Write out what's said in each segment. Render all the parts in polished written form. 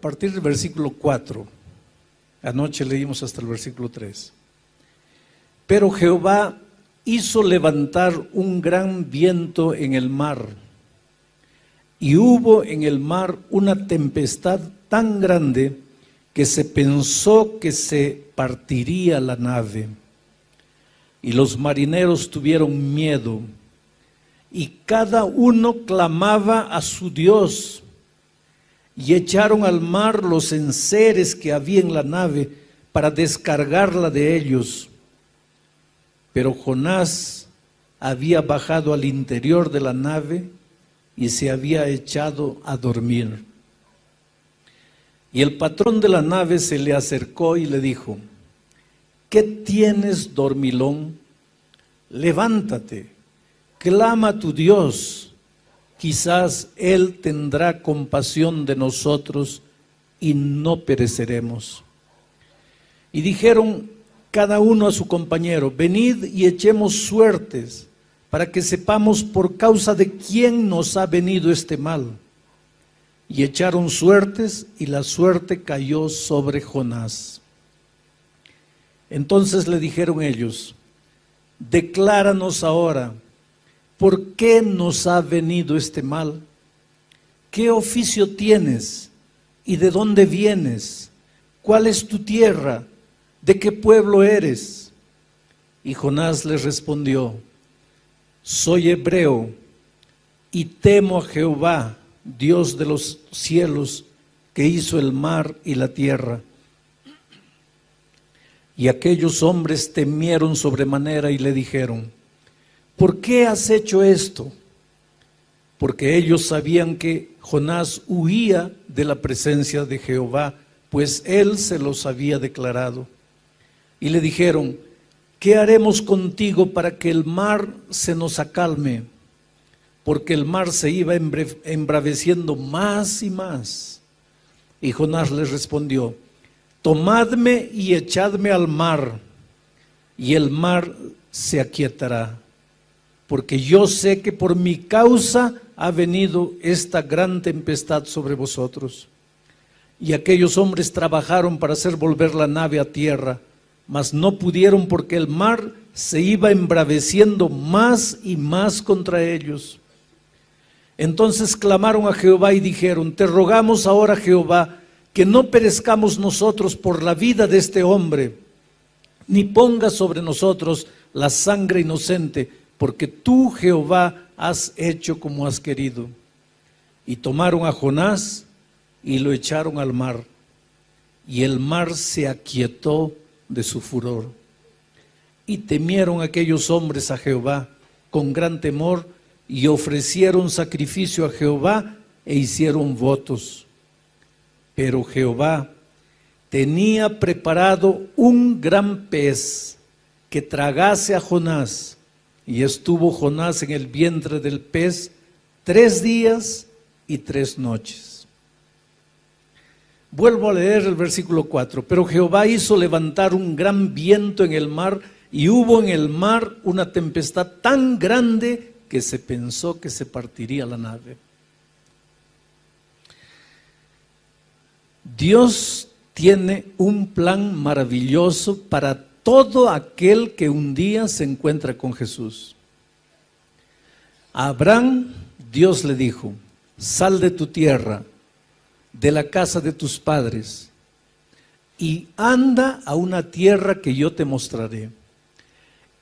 partir del versículo 4. Anoche leímos hasta el versículo 3. Pero Jehová hizo levantar un gran viento en el mar, y hubo en el mar una tempestad tan grande que se pensó que se partiría la nave. Y los marineros tuvieron miedo, y cada uno clamaba a su Dios, y echaron al mar los enseres que había en la nave para descargarla de ellos. Pero Jonás había bajado al interior de la nave y se había echado a dormir. Y el patrón de la nave se le acercó y le dijo: ¿qué tienes, dormilón? Levántate, clama a tu Dios, quizás Él tendrá compasión de nosotros y no pereceremos. Y dijeron cada uno a su compañero: venid y echemos suertes, para que sepamos por causa de quién nos ha venido este mal. Y echaron suertes, y la suerte cayó sobre Jonás. Entonces le dijeron ellos: decláranos ahora, ¿por qué nos ha venido este mal? ¿Qué oficio tienes? ¿Y de dónde vienes? ¿Cuál es tu tierra? ¿De qué pueblo eres? Y Jonás les respondió: soy hebreo y temo a Jehová, Dios de los cielos, que hizo el mar y la tierra. Y aquellos hombres temieron sobremanera y le dijeron: ¿por qué has hecho esto? Porque ellos sabían que Jonás huía de la presencia de Jehová, pues él se los había declarado. Y le dijeron: ¿qué haremos contigo para que el mar se nos acalme? Porque el mar se iba embraveciendo más y más. Y Jonás les respondió: tomadme y echadme al mar, y el mar se aquietará, porque yo sé que por mi causa ha venido esta gran tempestad sobre vosotros. Y aquellos hombres trabajaron para hacer volver la nave a tierra, mas no pudieron, porque el mar se iba embraveciendo más y más contra ellos. Entonces clamaron a Jehová y dijeron: te rogamos ahora, Jehová, que no perezcamos nosotros por la vida de este hombre, ni pongas sobre nosotros la sangre inocente, porque tú, Jehová, has hecho como has querido. Y tomaron a Jonás y lo echaron al mar, y el mar se aquietó de su furor. Y temieron aquellos hombres a Jehová con gran temor, y ofrecieron sacrificio a Jehová e hicieron votos. Pero Jehová tenía preparado un gran pez que tragase a Jonás, y estuvo Jonás en el vientre del pez 3 días y 3 noches. Vuelvo a leer el versículo 4. Pero Jehová hizo levantar un gran viento en el mar, y hubo en el mar una tempestad tan grande que se pensó que se partiría la nave. Dios tiene un plan maravilloso para todo aquel que un día se encuentra con Jesús. A Abraham, Dios le dijo: sal de tu tierra, de la casa de tus padres, y anda a una tierra que yo te mostraré.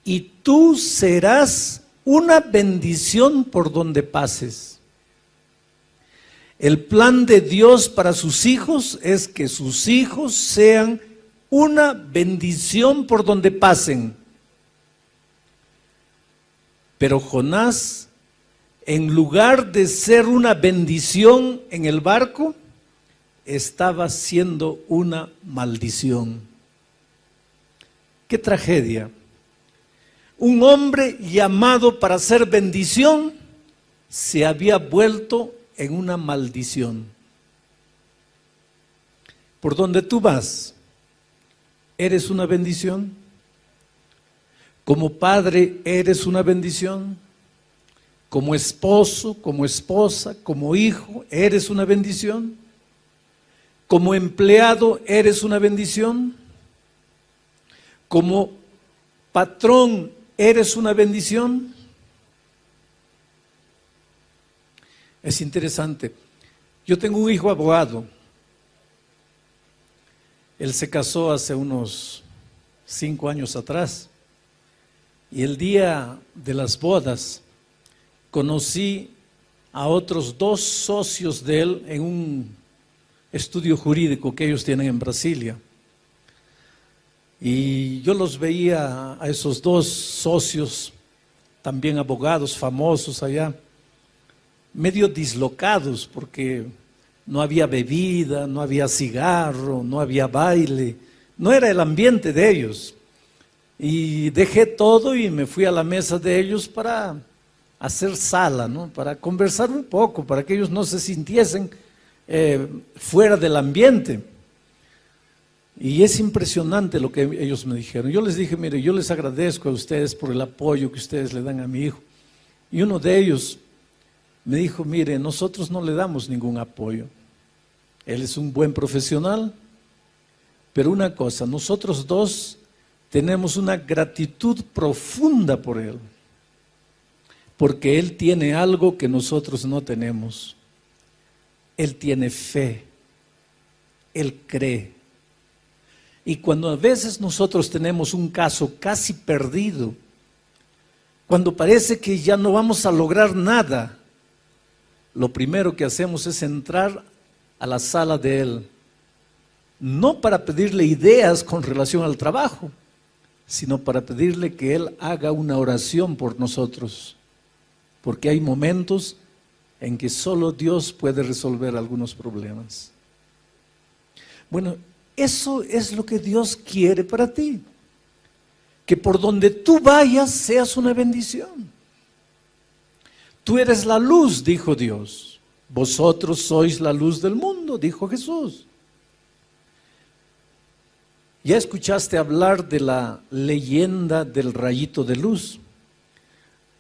Y tú serás una bendición por donde pases. El plan de Dios para sus hijos es que sus hijos sean una bendición por donde pasen. Pero Jonás, en lugar de ser una bendición en el barco, estaba siendo una maldición. ¡Qué tragedia! Un hombre llamado para ser bendición se había vuelto en una maldición. Por donde tú vas, ¿eres una bendición? Como padre, ¿eres una bendición? Como esposo, como esposa, como hijo, ¿eres una bendición? Como empleado eres una bendición. Como patrón eres una bendición. Es interesante. Yo tengo un hijo abogado. Él se casó hace unos 5 años atrás. Y el día de las bodas conocí a otros 2 socios de él en un estudio jurídico que ellos tienen en Brasilia. Y yo los veía a esos 2 socios, también abogados famosos allá, medio dislocados porque no había bebida, no había cigarro, no había baile, no era el ambiente de ellos. Y dejé todo y me fui a la mesa de ellos para hacer sala, ¿no? Para conversar un poco, para que ellos no se sintiesen fuera del ambiente. Y es impresionante lo que ellos me dijeron. Yo les dije, mire, yo les agradezco a ustedes por el apoyo que ustedes le dan a mi hijo. Y uno de ellos me dijo, mire, nosotros no le damos ningún apoyo. Él es un buen profesional, pero una cosa, nosotros 2 tenemos una gratitud profunda por él, porque él tiene algo que nosotros no tenemos. Él tiene fe, él cree. Y cuando a veces nosotros tenemos un caso casi perdido, cuando parece que ya no vamos a lograr nada, lo primero que hacemos es entrar a la sala de él, no para pedirle ideas con relación al trabajo, sino para pedirle que él haga una oración por nosotros, porque hay momentos en que solo Dios puede resolver algunos problemas. Bueno, eso es lo que Dios quiere para ti, que por donde tú vayas seas una bendición. Tú eres la luz, dijo Dios. Vosotros sois la luz del mundo, dijo Jesús. ¿Ya escuchaste hablar de la leyenda del rayito de luz?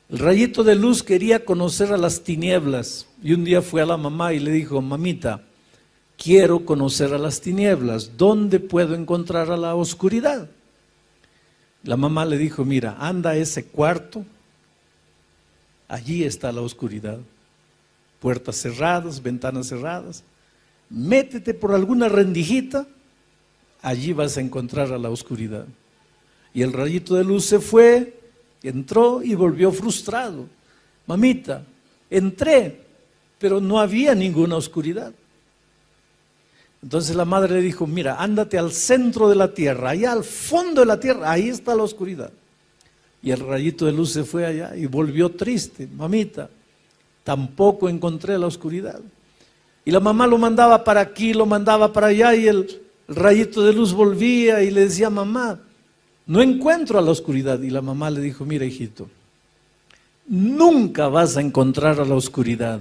El rayito de luz quería conocer a las tinieblas y un día fue a la mamá y le dijo, mamita, quiero conocer a las tinieblas, ¿dónde puedo encontrar a la oscuridad? La mamá le dijo, mira, anda a ese cuarto, allí está la oscuridad, puertas cerradas, ventanas cerradas, métete por alguna rendijita, allí vas a encontrar a la oscuridad. Y el rayito de luz se fue, entró y volvió frustrado. Mamita, entré, pero no había ninguna oscuridad. Entonces la madre le dijo, mira, ándate al centro de la tierra, allá al fondo de la tierra, ahí está la oscuridad. Y el rayito de luz se fue allá y volvió triste. Mamita, tampoco encontré la oscuridad. Y la mamá lo mandaba para aquí, lo mandaba para allá y el rayito de luz volvía y le decía, mamá, no encuentro a la oscuridad. Y la mamá le dijo, mira hijito, nunca vas a encontrar a la oscuridad,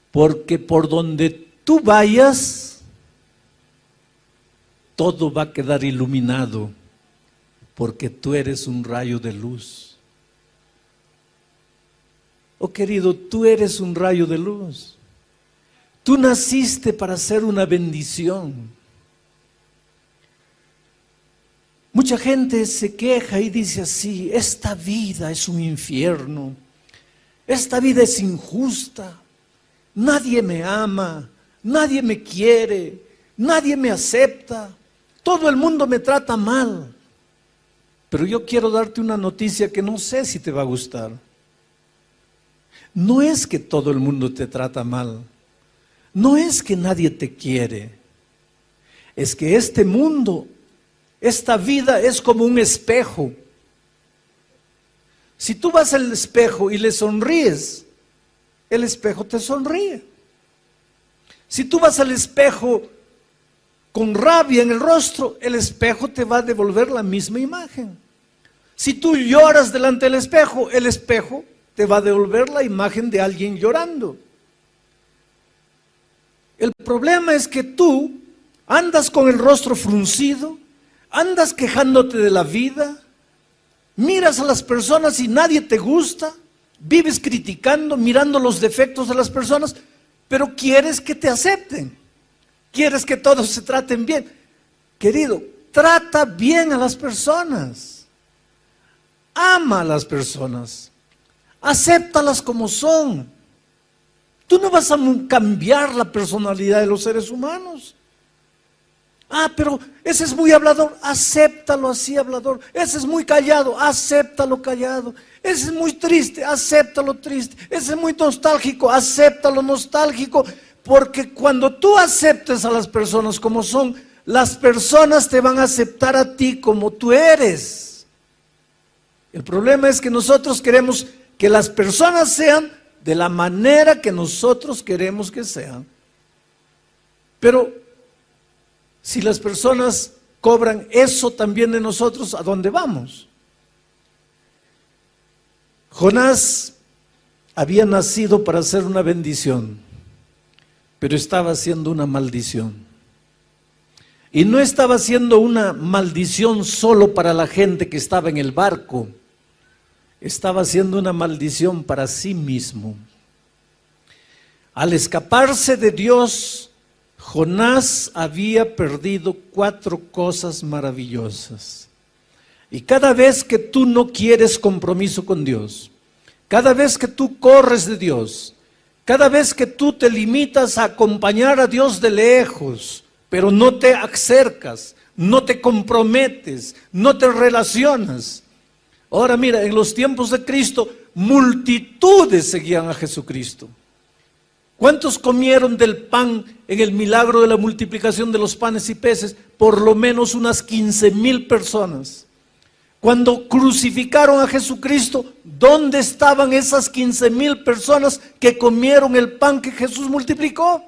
porque por donde tú vayas, todo va a quedar iluminado, porque tú eres un rayo de luz. Oh querido, tú eres un rayo de luz. Tú naciste para ser una bendición. Mucha gente se queja y dice así, esta vida es un infierno, esta vida es injusta, nadie me ama, nadie me quiere, nadie me acepta, todo el mundo me trata mal. Pero yo quiero darte una noticia que no sé si te va a gustar. No es que todo el mundo te trata mal, no es que nadie te quiere, es que este mundo, esta vida es como un espejo. Si tú vas al espejo y le sonríes, el espejo te sonríe. Si tú vas al espejo con rabia en el rostro, el espejo te va a devolver la misma imagen. Si tú lloras delante del espejo, el espejo te va a devolver la imagen de alguien llorando. El problema es que tú andas con el rostro fruncido, andas quejándote de la vida, miras a las personas y nadie te gusta, vives criticando, mirando los defectos de las personas, pero quieres que te acepten. Quieres que todos se traten bien. Querido, trata bien a las personas. Ama a las personas. Acéptalas como son. Tú no vas a cambiar la personalidad de los seres humanos. Pero ese es muy hablador, acéptalo así hablador. Ese es muy callado, acéptalo callado. Ese es muy triste, acéptalo triste. Ese es muy nostálgico, acéptalo nostálgico. Porque cuando tú aceptes a las personas como son, las personas te van a aceptar a ti como tú eres. El problema es que nosotros queremos que las personas sean de la manera que nosotros queremos que sean. Pero si las personas cobran eso también de nosotros, ¿a dónde vamos? Jonás había nacido para ser una bendición, pero estaba haciendo una maldición. Y no estaba haciendo una maldición solo para la gente que estaba en el barco, estaba haciendo una maldición para sí mismo. Al escaparse de Dios, Jonás había perdido 4 cosas maravillosas. Y cada vez que tú no quieres compromiso con Dios, cada vez que tú corres de Dios, cada vez que tú te limitas a acompañar a Dios de lejos, pero no te acercas, no te comprometes, no te relacionas. Ahora mira, en los tiempos de Cristo, multitudes seguían a Jesucristo. ¿Cuántos comieron del pan en el milagro de la multiplicación de los panes y peces? Por lo menos unas 15,000 personas. Cuando crucificaron a Jesucristo, ¿dónde estaban esas 15,000 personas que comieron el pan que Jesús multiplicó?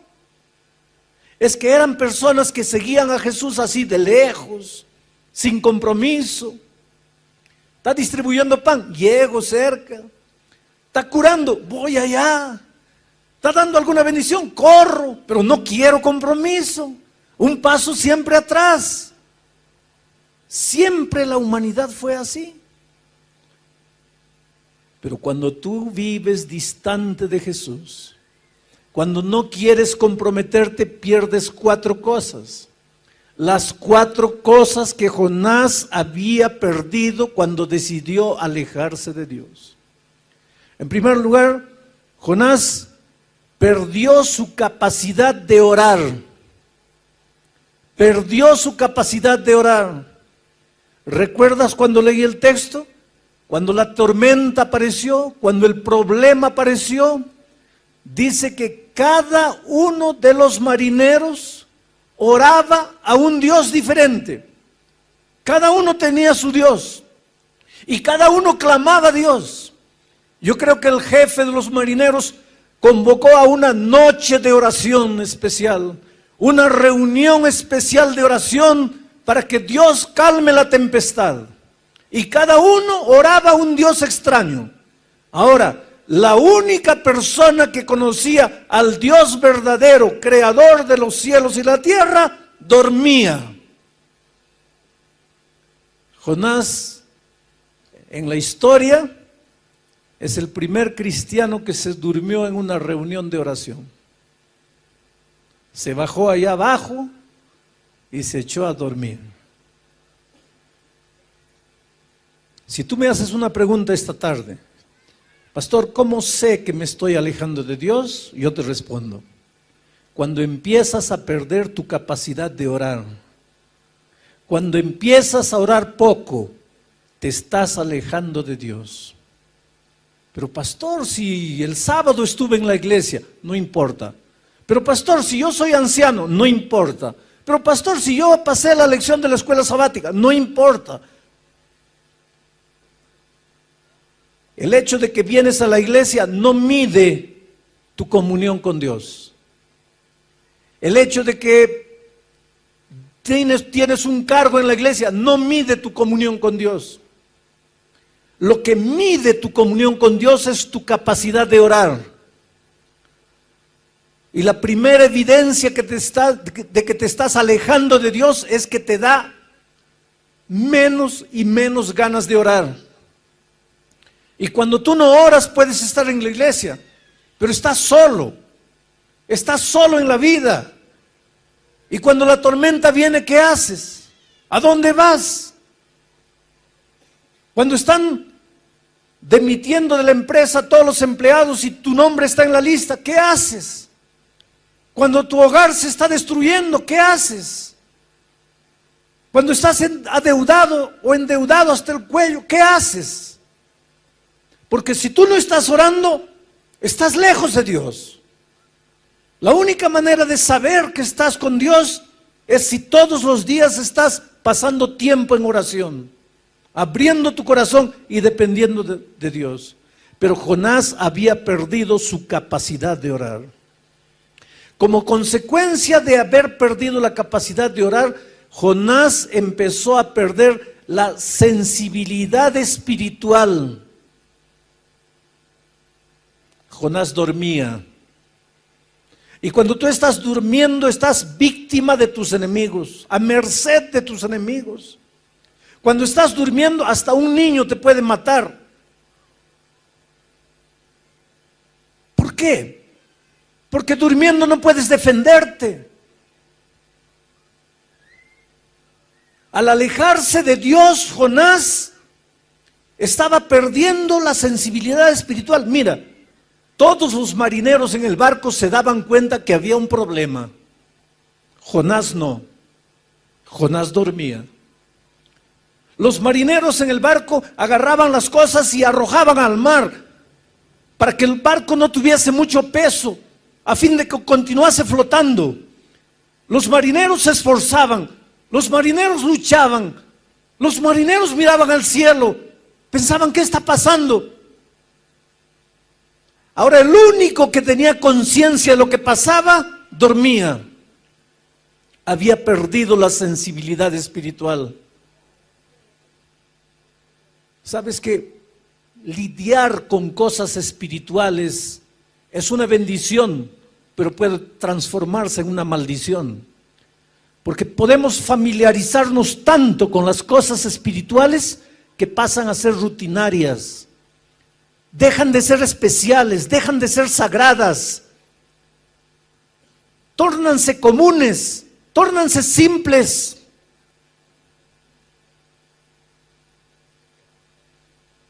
Es que eran personas que seguían a Jesús así de lejos, sin compromiso. Está distribuyendo pan, llego cerca. Está curando, voy allá. Está dando alguna bendición, corro, pero no quiero compromiso. Un paso siempre atrás. Siempre la humanidad fue así. Pero cuando tú vives distante de Jesús, cuando no quieres comprometerte, pierdes 4 cosas. Las 4 cosas que Jonás había perdido cuando decidió alejarse de Dios. En primer lugar, Jonás perdió su capacidad de orar. Perdió su capacidad de orar. ¿Recuerdas cuando leí el texto? Cuando la tormenta apareció, cuando el problema apareció, dice que cada uno de los marineros oraba a un Dios diferente. Cada uno tenía su Dios y cada uno clamaba a Dios. Yo creo que el jefe de los marineros convocó a una noche de oración especial, una reunión especial de oración para que Dios calme la tempestad. Y cada uno oraba a un Dios extraño. Ahora, la única persona que conocía al Dios verdadero, creador de los cielos y la tierra, dormía. Jonás, en la historia, es el primer cristiano que se durmió en una reunión de oración. Se bajó allá abajo y se echó a dormir. Si tú me haces una pregunta esta tarde, pastor, ¿cómo sé que me estoy alejando de Dios? Yo te respondo, cuando empiezas a perder tu capacidad de orar, cuando empiezas a orar poco, te estás alejando de Dios. Pero pastor, si el sábado estuve en la iglesia, no importa. Pero pastor, si yo soy anciano, no importa. Pero pastor, si yo pasé la lección de la escuela sabática, no importa. El hecho de que vienes a la iglesia no mide tu comunión con Dios. El hecho de que tienes un cargo en la iglesia no mide tu comunión con Dios. Lo que mide tu comunión con Dios es tu capacidad de orar. Y la primera evidencia de que te estás alejando de Dios es que te da menos y menos ganas de orar. Y cuando tú no oras puedes estar en la iglesia, pero estás solo en la vida. Y cuando la tormenta viene, ¿qué haces? ¿A dónde vas? Cuando están demitiendo de la empresa a todos los empleados y tu nombre está en la lista, ¿qué haces? Cuando tu hogar se está destruyendo, ¿qué haces? Cuando estás adeudado o endeudado hasta el cuello, ¿qué haces? Porque si tú no estás orando, estás lejos de Dios. La única manera de saber que estás con Dios es si todos los días estás pasando tiempo en oración, abriendo tu corazón y dependiendo de Dios. Pero Jonás había perdido su capacidad de orar. Como consecuencia de haber perdido la capacidad de orar, Jonás empezó a perder la sensibilidad espiritual. Jonás dormía. Y cuando tú estás durmiendo, estás víctima de tus enemigos, a merced de tus enemigos. Cuando estás durmiendo, hasta un niño te puede matar. ¿Por qué? Porque durmiendo no puedes defenderte. Al alejarse de Dios, Jonás estaba perdiendo la sensibilidad espiritual. Mira, todos los marineros en el barco se daban cuenta que había un problema. Jonás no. Jonás dormía. Los marineros en el barco agarraban las cosas y arrojaban al mar para que el barco no tuviese mucho peso, a fin de que continuase flotando. Los marineros se esforzaban, los marineros luchaban, los marineros miraban al cielo, pensaban, ¿qué está pasando? Ahora el único que tenía conciencia de lo que pasaba, dormía. Había perdido la sensibilidad espiritual. ¿Sabes que lidiar con cosas espirituales es una bendición, pero puede transformarse en una maldición? Porque podemos familiarizarnos tanto con las cosas espirituales que pasan a ser rutinarias. Dejan de ser especiales, dejan de ser sagradas, tórnanse comunes, tórnanse simples.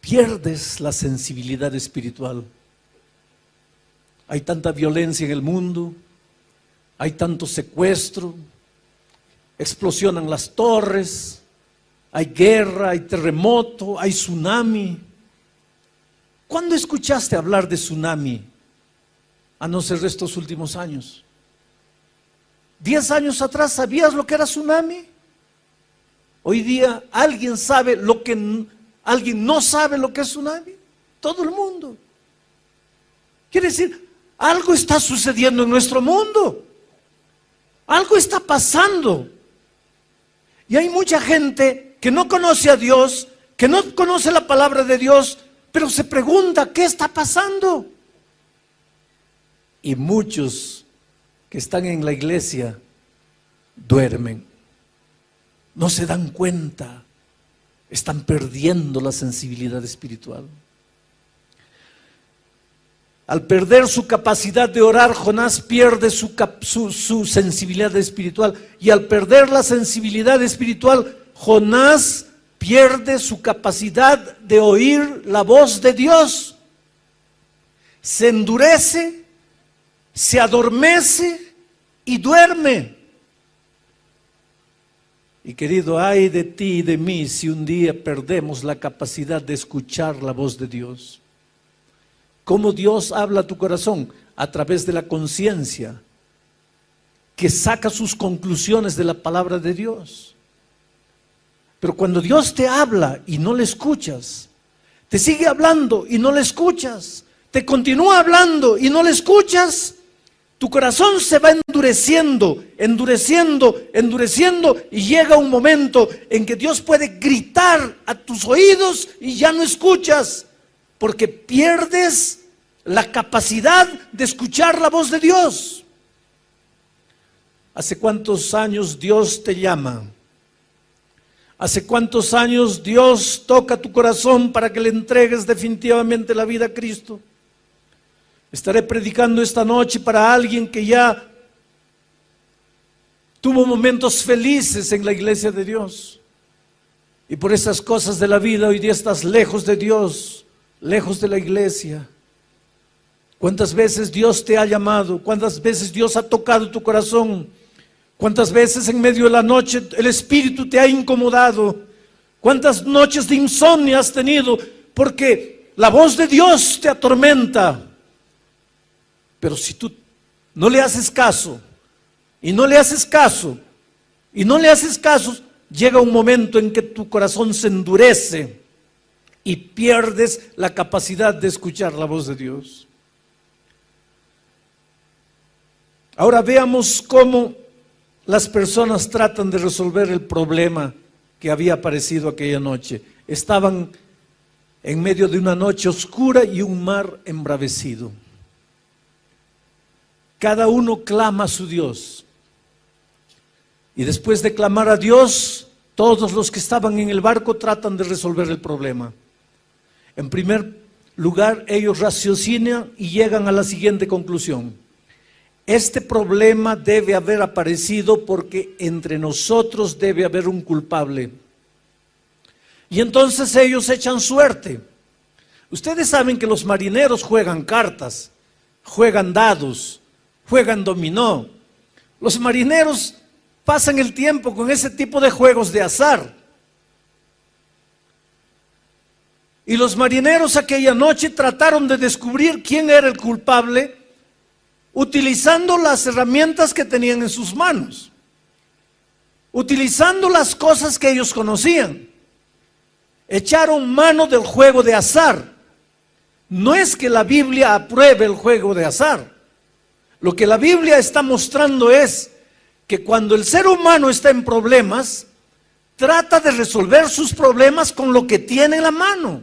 Pierdes la sensibilidad espiritual. Hay tanta violencia en el mundo, hay tanto secuestro, explosionan las torres, hay guerra, hay terremoto, hay tsunami. ¿Cuándo escuchaste hablar de tsunami? A no ser de estos últimos años. 10 años atrás, ¿sabías lo que era tsunami? Hoy día, ¿alguien no sabe lo que es tsunami? Todo el mundo. Quiere decir, algo está sucediendo en nuestro mundo. Algo está pasando. Y hay mucha gente que no conoce a Dios, que no conoce la palabra de Dios, pero se pregunta, ¿qué está pasando? Y muchos que están en la iglesia duermen. No se dan cuenta. Están perdiendo la sensibilidad espiritual. Al perder su capacidad de orar, Jonás pierde su sensibilidad espiritual. Y al perder la sensibilidad espiritual, Jonás pierde su capacidad de oír la voz de Dios. Se endurece, se adormece y duerme. Y querido, ay de ti y de mí si un día perdemos la capacidad de escuchar la voz de Dios. ¿Cómo Dios habla a tu corazón? A través de la conciencia, que saca sus conclusiones de la palabra de Dios. Pero cuando Dios te habla y no le escuchas, te sigue hablando y no le escuchas, te continúa hablando y no le escuchas, tu corazón se va endureciendo, endureciendo, y llega un momento en que Dios puede gritar a tus oídos y ya no escuchas, porque pierdes la capacidad de escuchar la voz de Dios. ¿Hace cuántos años Dios te llama? ¿Hace cuántos años Dios toca tu corazón para que le entregues definitivamente la vida a Cristo? Estaré predicando esta noche para alguien que ya tuvo momentos felices en la iglesia de Dios. Y por esas cosas de la vida hoy día estás lejos de Dios, lejos de la iglesia. ¿Cuántas veces Dios te ha llamado? ¿Cuántas veces Dios ha tocado tu corazón? ¿Cuántas veces en medio de la noche el Espíritu te ha incomodado? ¿Cuántas noches de insomnio has tenido? Porque la voz de Dios te atormenta. Pero si tú no le haces caso, y no le haces caso, y no le haces caso, llega un momento en que tu corazón se endurece y pierdes la capacidad de escuchar la voz de Dios. Ahora veamos cómo las personas tratan de resolver el problema que había aparecido aquella noche. Estaban en medio de una noche oscura y un mar embravecido. Cada uno clama a su Dios. Y después de clamar a Dios, todos los que estaban en el barco tratan de resolver el problema. En primer lugar, ellos raciocinan y llegan a la siguiente conclusión: este problema debe haber aparecido porque entre nosotros debe haber un culpable. Y entonces ellos echan suerte. Ustedes saben que los marineros juegan cartas, juegan dados, juegan dominó. Los marineros pasan el tiempo con ese tipo de juegos de azar. Y los marineros aquella noche trataron de descubrir quién era el culpable, utilizando las herramientas que tenían en sus manos, utilizando las cosas que ellos conocían. Echaron mano del juego de azar. No es que la Biblia apruebe el juego de azar. Lo que la Biblia está mostrando es que cuando el ser humano está en problemas, trata de resolver sus problemas con lo que tiene en la mano.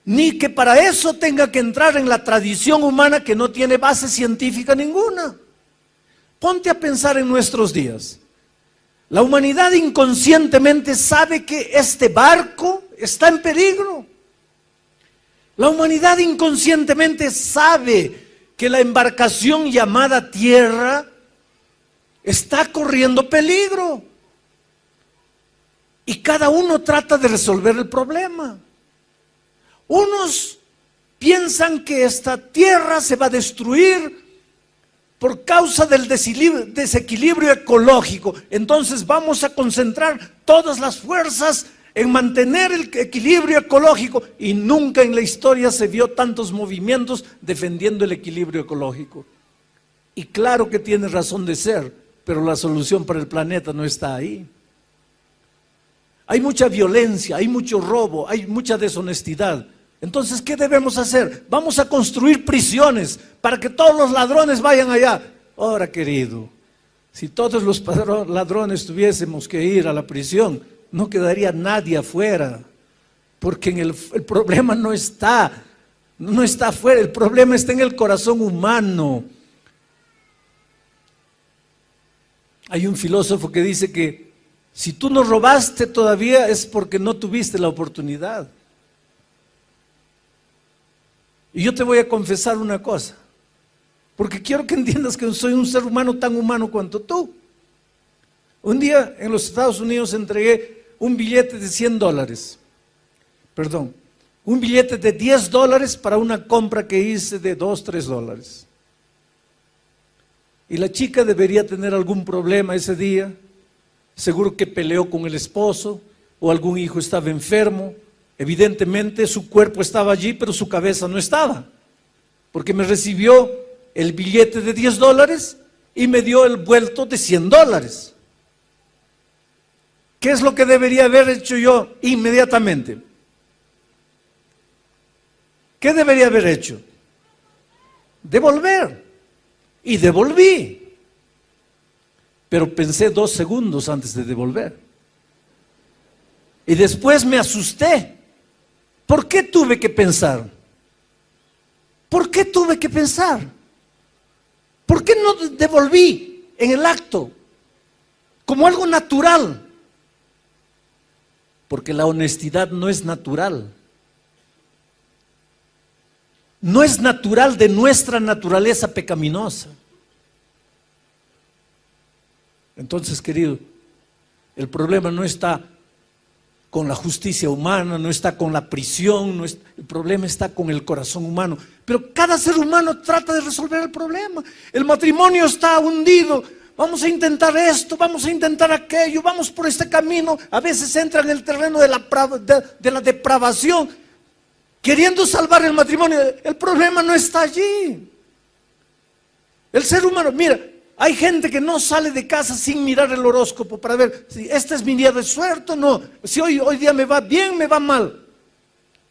Ni que para eso tenga que entrar en la tradición humana que no tiene base científica ninguna. Ponte a pensar en nuestros días. La humanidad inconscientemente sabe que este barco está en peligro. La humanidad inconscientemente sabe que la embarcación llamada tierra está corriendo peligro. Y cada uno trata de resolver el problema. Unos piensan que esta tierra se va a destruir por causa del desequilibrio ecológico. Entonces vamos a concentrar todas las fuerzas en mantener el equilibrio ecológico. Y nunca en la historia se vio tantos movimientos defendiendo el equilibrio ecológico. Y claro que tiene razón de ser, pero la solución para el planeta no está ahí. Hay mucha violencia, hay mucho robo, hay mucha deshonestidad. Entonces, ¿qué debemos hacer? Vamos a construir prisiones para que todos los ladrones vayan allá. Ahora, querido, si todos los ladrones tuviésemos que ir a la prisión, no quedaría nadie afuera, porque el problema no está afuera, el problema está en el corazón humano. Hay un filósofo que dice que si tú no robaste todavía es porque no tuviste la oportunidad. Y yo te voy a confesar una cosa, porque quiero que entiendas que soy un ser humano tan humano cuanto tú. Un día en los Estados Unidos entregué un billete de $100, un billete de $10 para una compra que hice de $2, $3. Y la chica debería tener algún problema ese día, seguro que peleó con el esposo o algún hijo estaba enfermo. Evidentemente su cuerpo estaba allí, pero su cabeza no estaba, porque me recibió el billete de $10 y me dio el vuelto de $100. ¿Qué es lo que debería haber hecho yo inmediatamente? ¿Qué debería haber hecho? Devolver. Y devolví. Pero pensé 2 segundos antes de devolver. Y después me asusté. ¿Por qué tuve que pensar? ¿Por qué tuve que pensar? ¿Por qué no devolví en el acto? Como algo natural. Porque la honestidad no es natural. No es natural de nuestra naturaleza pecaminosa. Entonces, querido, el problema no está con la justicia humana, no está con la prisión, el problema está con el corazón humano. Pero cada ser humano trata de resolver el problema. El matrimonio está hundido, vamos a intentar esto, vamos a intentar aquello, vamos por este camino. A veces entra en el terreno de la depravación, queriendo salvar el matrimonio. El problema no está allí. El ser humano, mira, hay gente que no sale de casa sin mirar el horóscopo para ver si este es mi día de suerte o no, si hoy día me va bien, me va mal.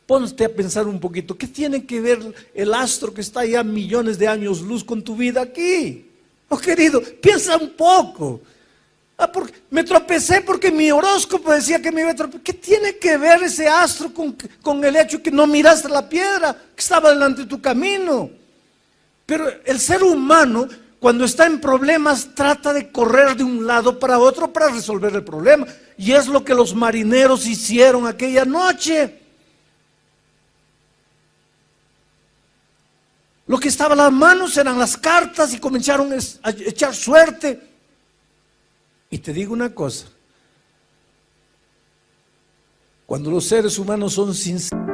Ponte a pensar un poquito, ¿qué tiene que ver el astro que está allá millones de años luz con tu vida aquí? Oh, querido, piensa un poco. Me tropecé porque mi horóscopo decía que me iba a tropezar. ¿Qué tiene que ver ese astro con el hecho que no miraste la piedra que estaba delante de tu camino? Pero el ser humano, cuando está en problemas, trata de correr de un lado para otro para resolver el problema. Y es lo que los marineros hicieron aquella noche. Lo que estaba a las manos eran las cartas y comenzaron a echar suerte. Y te digo una cosa, cuando los seres humanos son sinceros,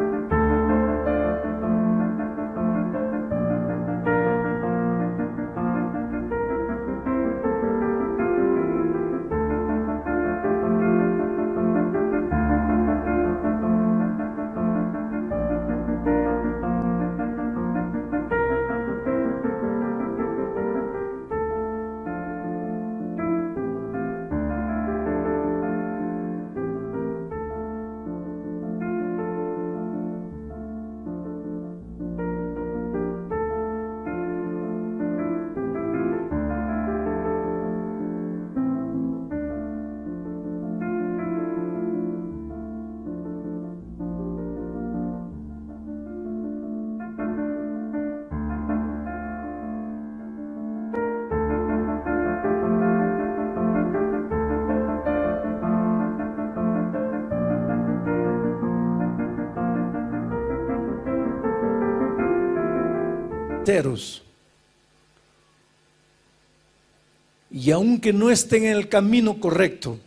y aunque no estén en el camino correcto,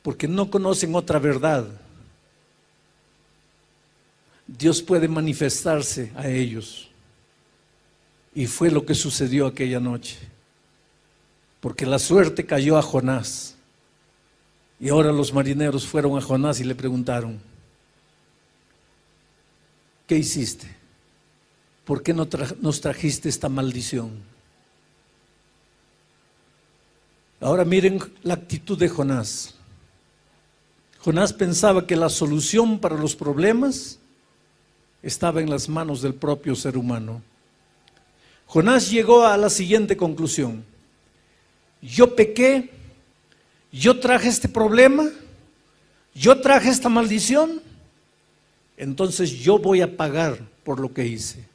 porque no conocen otra verdad, Dios puede manifestarse a ellos. Y fue lo que sucedió aquella noche, porque la suerte cayó a Jonás. Y ahora los marineros fueron a Jonás y le preguntaron: ¿qué hiciste? ¿Por qué nos trajiste esta maldición? Ahora miren la actitud de Jonás. Jonás pensaba que la solución para los problemas estaba en las manos del propio ser humano. Jonás llegó a la siguiente conclusión: yo pequé, yo traje este problema, yo traje esta maldición, entonces yo voy a pagar por lo que hice.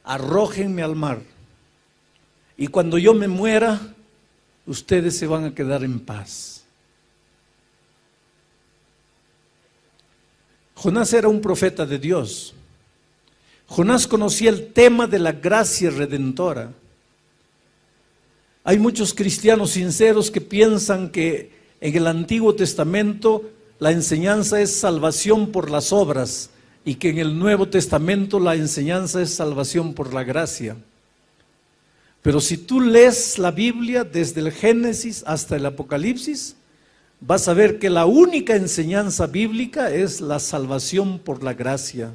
Arrójenme al mar, y cuando yo me muera, ustedes se van a quedar en paz. Jonás era un profeta de Dios. Jonás conocía el tema de la gracia redentora. Hay muchos cristianos sinceros que piensan que en el Antiguo Testamento la enseñanza es salvación por las obras, y que en el Nuevo Testamento la enseñanza es salvación por la gracia. Pero si tú lees la Biblia desde el Génesis hasta el Apocalipsis, vas a ver que la única enseñanza bíblica es la salvación por la gracia.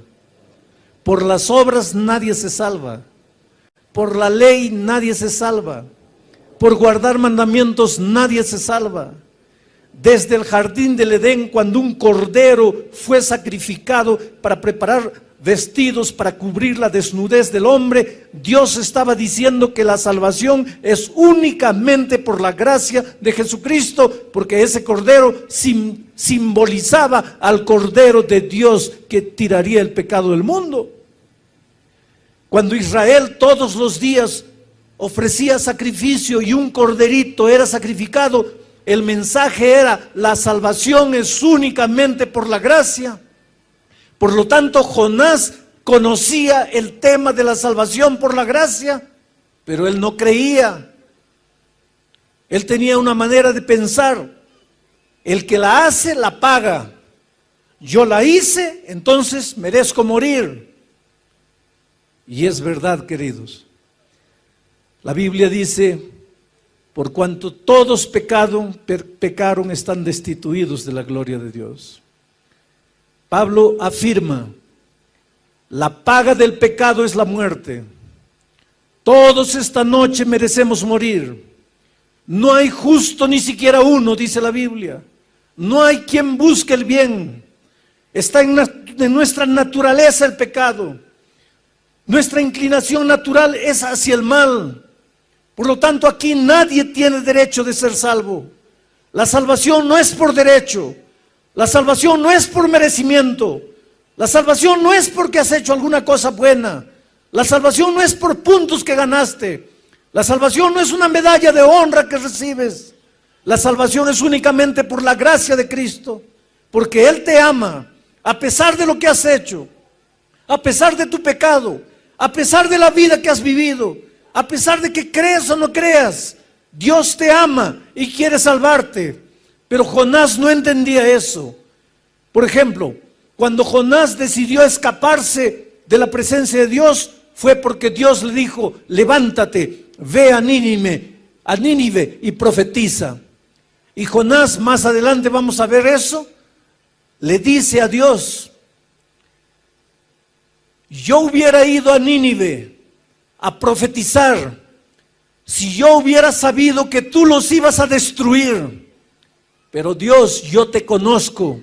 Por las obras nadie se salva, por la ley nadie se salva, por guardar mandamientos nadie se salva. Desde el jardín del Edén, cuando un cordero fue sacrificado para preparar vestidos para cubrir la desnudez del hombre, Dios estaba diciendo que la salvación es únicamente por la gracia de Jesucristo, porque ese cordero simbolizaba al Cordero de Dios que tiraría el pecado del mundo. Cuando Israel todos los días ofrecía sacrificio y un corderito era sacrificado, el mensaje era: la salvación es únicamente por la gracia. Por lo tanto, Jonás conocía el tema de la salvación por la gracia, pero él no creía. Él tenía una manera de pensar: el que la hace, la paga. Yo la hice, entonces merezco morir. Y es verdad, queridos. La Biblia dice: por cuanto todos pecaron, están destituidos de la gloria de Dios. Pablo afirma: la paga del pecado es la muerte. Todos esta noche merecemos morir. No hay justo ni siquiera uno, dice la Biblia. No hay quien busque el bien. Está en nuestra naturaleza el pecado. Nuestra inclinación natural es hacia el mal. Por lo tanto, aquí nadie tiene derecho de ser salvo. La salvación no es por derecho. La salvación no es por merecimiento. La salvación no es porque has hecho alguna cosa buena. La salvación no es por puntos que ganaste. La salvación no es una medalla de honra que recibes. La salvación es únicamente por la gracia de Cristo. Porque Él te ama, a pesar de lo que has hecho, a pesar de tu pecado, a pesar de la vida que has vivido, a pesar de que creas o no creas. Dios te ama y quiere salvarte. Pero Jonás no entendía eso. Por ejemplo, cuando Jonás decidió escaparse de la presencia de Dios, fue porque Dios le dijo: levántate, ve a Nínive y profetiza. Y Jonás, más adelante vamos a ver eso, le dice a Dios: yo hubiera ido a Nínive a profetizar si yo hubiera sabido que tú los ibas a destruir. Pero Dios, yo te conozco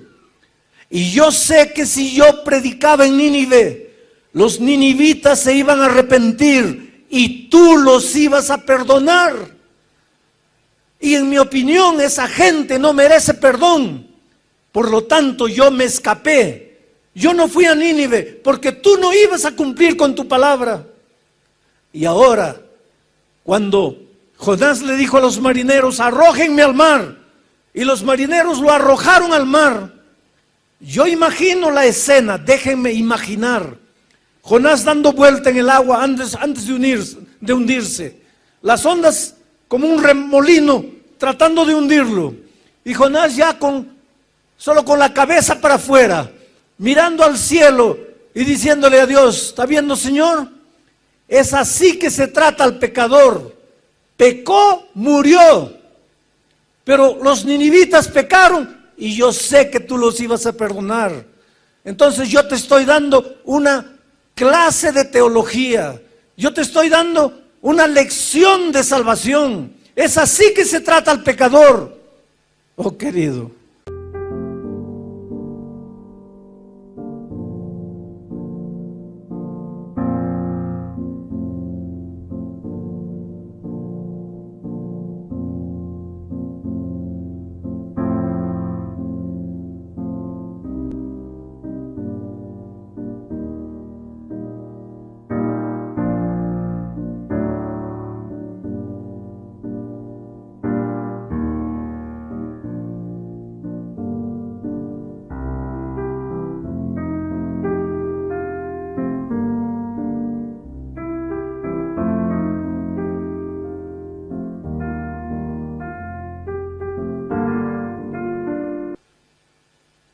y yo sé que si yo predicaba en Nínive, los ninivitas se iban a arrepentir y tú los ibas a perdonar. Y en mi opinión, esa gente no merece perdón. Por lo tanto, yo me escapé. Yo no fui a Nínive porque tú no ibas a cumplir con tu palabra. Y ahora, cuando Jonás le dijo a los marineros: arrójenme al mar, y los marineros lo arrojaron al mar, yo imagino la escena, déjenme imaginar. Jonás dando vuelta en el agua antes de hundirse. Las ondas como un remolino tratando de hundirlo. Y Jonás ya solo con la cabeza para afuera, mirando al cielo y diciéndole a Dios: ¿está viendo, Señor? Es así que se trata al pecador. Pecó, murió. Pero los ninivitas pecaron y yo sé que tú los ibas a perdonar. Entonces yo te estoy dando una clase de teología. Yo te estoy dando una lección de salvación. Es así que se trata al pecador. Oh, querido.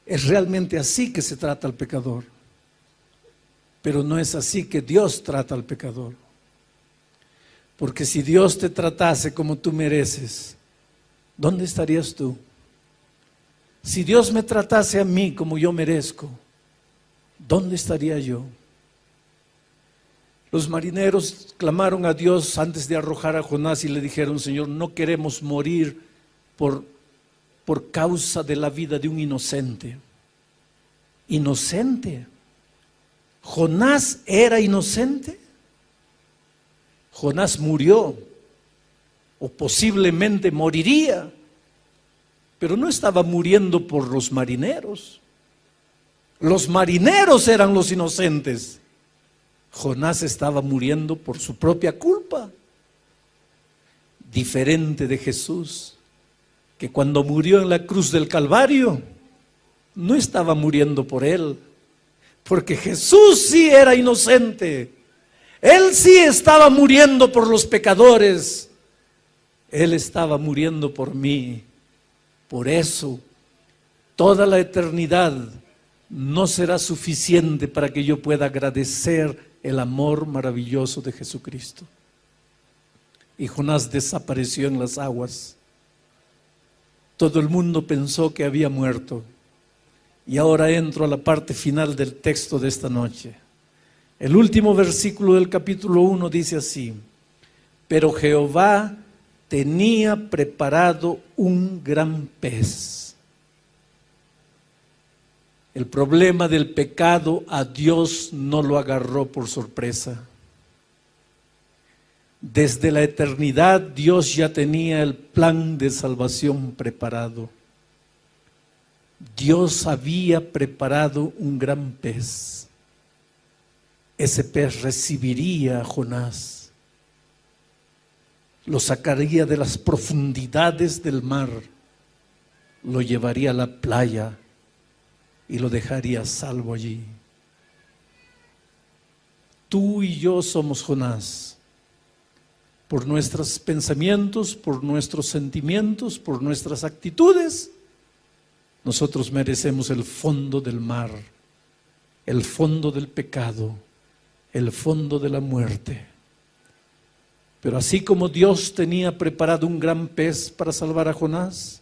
Es realmente así que se trata al pecador. Pero no es así que Dios trata al pecador. Porque si Dios te tratase como tú mereces, ¿dónde estarías tú? Si Dios me tratase a mí como yo merezco, ¿dónde estaría yo? Los marineros clamaron a Dios antes de arrojar a Jonás y le dijeron: Señor, no queremos morir por causa de la vida de un inocente. ¿Inocente? ¿Jonás era inocente? Jonás murió, o posiblemente moriría, pero no estaba muriendo por los marineros. Los marineros eran los inocentes. Jonás estaba muriendo por su propia culpa. Diferente de Jesús, que cuando murió en la cruz del Calvario, no estaba muriendo por él, porque Jesús sí era inocente. Él sí estaba muriendo por los pecadores. Él estaba muriendo por mí. Por eso, toda la eternidad no será suficiente para que yo pueda agradecer el amor maravilloso de Jesucristo. Y Jonás desapareció en las aguas. Todo el mundo pensó que había muerto. Y ahora entro a la parte final del texto de esta noche. El último versículo del capítulo 1 dice así: pero Jehová tenía preparado un gran pez. El problema del pecado a Dios no lo agarró por sorpresa. Desde la eternidad Dios ya tenía el plan de salvación preparado. Dios había preparado un gran pez. Ese pez recibiría a Jonás, lo sacaría de las profundidades del mar, lo llevaría a la playa y lo dejaría salvo allí. Tú y yo somos Jonás. Por nuestros pensamientos, por nuestros sentimientos, por nuestras actitudes, nosotros merecemos el fondo del mar, el fondo del pecado, el fondo de la muerte. Pero así como Dios tenía preparado un gran pez para salvar a Jonás,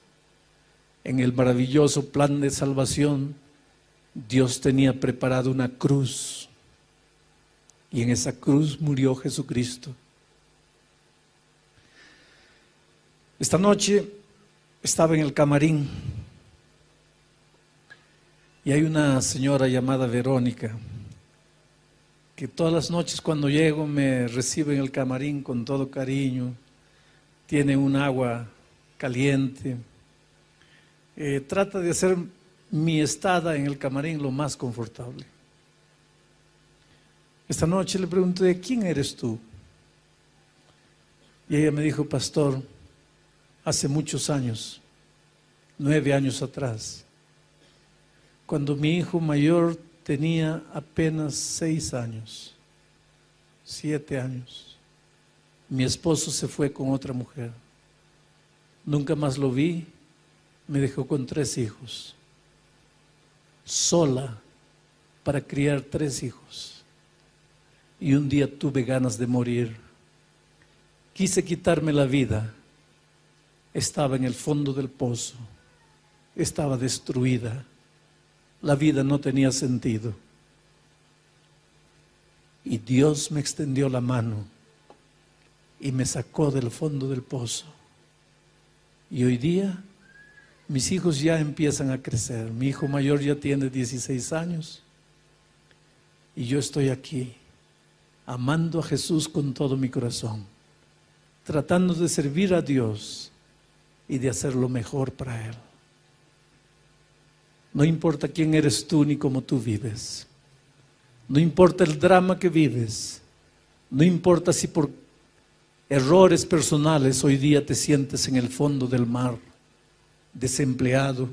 en el maravilloso plan de salvación, Dios tenía preparado una cruz, y en esa cruz murió Jesucristo. Esta noche estaba en el camarín y hay una señora llamada Verónica que todas las noches cuando llego me recibe en el camarín con todo cariño. Tiene un agua caliente, trata de hacer mi estada en el camarín lo más confortable. Esta noche le pregunté: ¿quién eres tú? Y ella me dijo: pastor, hace muchos años, 9 años atrás, cuando mi hijo mayor tenía apenas 6 años, 7 años, mi esposo se fue con otra mujer. Nunca más lo vi, me dejó con 3 hijos, sola para criar 3 hijos. Y un día tuve ganas de morir. Quise quitarme la vida. Estaba en el fondo del pozo, estaba destruida, la vida no tenía sentido. Y Dios me extendió la mano y me sacó del fondo del pozo. Y hoy día mis hijos ya empiezan a crecer. Mi hijo mayor ya tiene 16 años y yo estoy aquí amando a Jesús con todo mi corazón, tratando de servir a Dios y de hacer lo mejor para Él. No importa quién eres tú ni cómo tú vives. No importa el drama que vives. No importa si por errores personales hoy día te sientes en el fondo del mar, desempleado,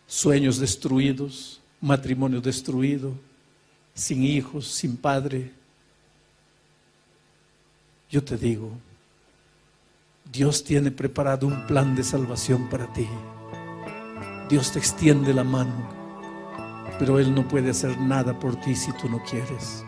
sueños destruidos, matrimonio destruido, sin hijos, sin padre. Yo te digo, Dios tiene preparado un plan de salvación para ti. Dios te extiende la mano, pero Él no puede hacer nada por ti si tú no quieres.